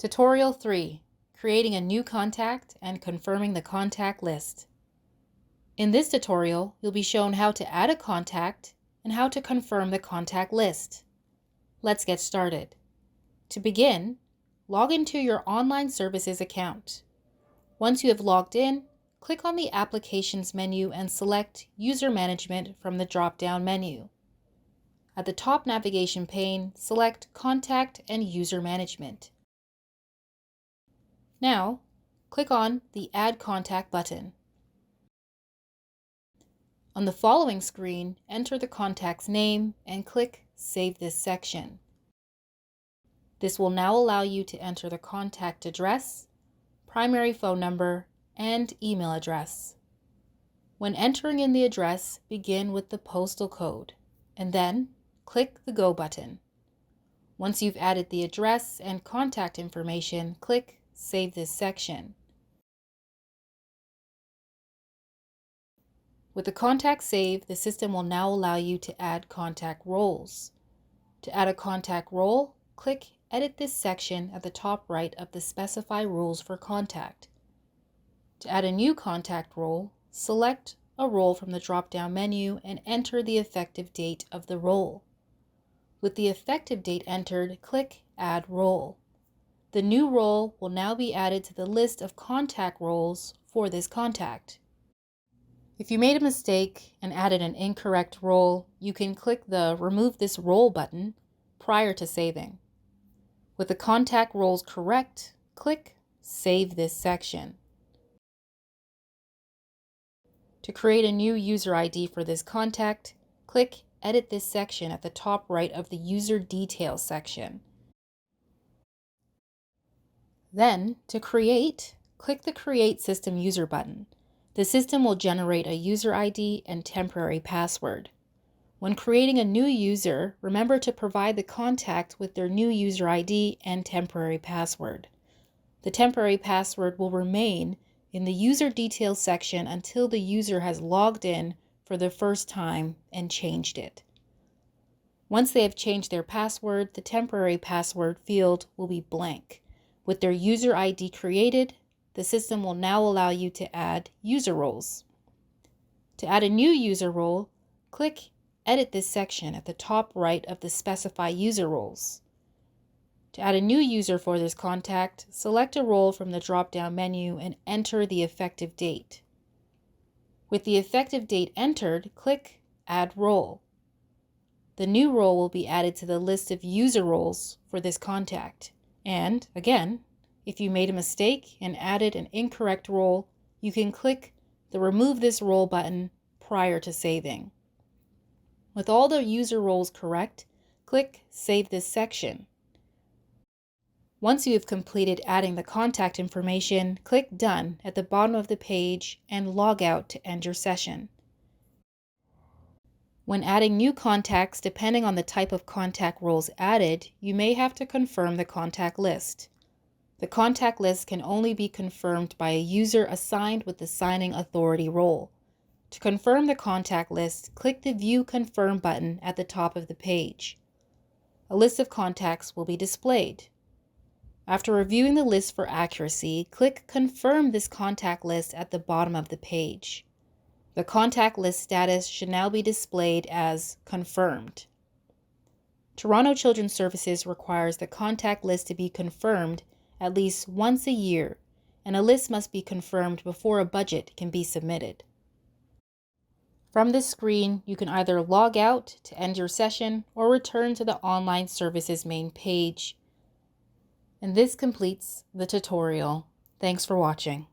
Tutorial 3. Creating a new contact and confirming the contact list. In this tutorial, you'll be shown how to add a contact and how to confirm the contact list. Let's get started. To begin, log into your online services account. Once you have logged in, click on the Applications menu and select User Management from the drop-down menu. At the top navigation pane, select Contact and User Management. Now, click on the Add Contact button. On the following screen, enter the contact's name and click Save this section. This will now allow you to enter the contact address, primary phone number, and email address. When entering in the address, begin with the postal code, and then click the Go button. Once you've added the address and contact information, click Save this section. With the contact saved, the system will now allow you to add contact roles. To add a contact role, click Edit this section at the top right of the Specify Rules for Contact. To add a new contact role, select a role from the drop-down menu and enter the effective date of the role. With the effective date entered, click Add Role. The new role will now be added to the list of contact roles for this contact. If you made a mistake and added an incorrect role, you can click the Remove this role button prior to saving. With the contact roles correct, click Save this section. To create a new user ID for this contact, click Edit this section at the top right of the User Details section. Then, to create, click the Create System User button. The system will generate a user ID and temporary password. When creating a new user, remember to provide the contact with their new user ID and temporary password. The temporary password will remain in the User Details section until the user has logged in for the first time and changed it. Once they have changed their password, the temporary password field will be blank. With their user ID created, the system will now allow you to add user roles. To add a new user role, click Edit this section at the top right of the Specify User Roles. To add a new user for this contact, select a role from the drop-down menu and enter the effective date. With the effective date entered, click Add Role. The new role will be added to the list of user roles for this contact. And, again, if you made a mistake and added an incorrect role, you can click the Remove this role button prior to saving. With all the user roles correct, click Save this section. Once you have completed adding the contact information, click Done at the bottom of the page and log out to end your session. When adding new contacts, depending on the type of contact roles added, you may have to confirm the contact list. The contact list can only be confirmed by a user assigned with the signing authority role. To confirm the contact list, click the View Confirm button at the top of the page. A list of contacts will be displayed. After reviewing the list for accuracy, click Confirm this contact list at the bottom of the page. The contact list status should now be displayed as Confirmed. Toronto Children's Services requires the contact list to be confirmed at least once a year, and a list must be confirmed before a budget can be submitted. From this screen, you can either log out to end your session or return to the online services main page. And this completes the tutorial. Thanks for watching.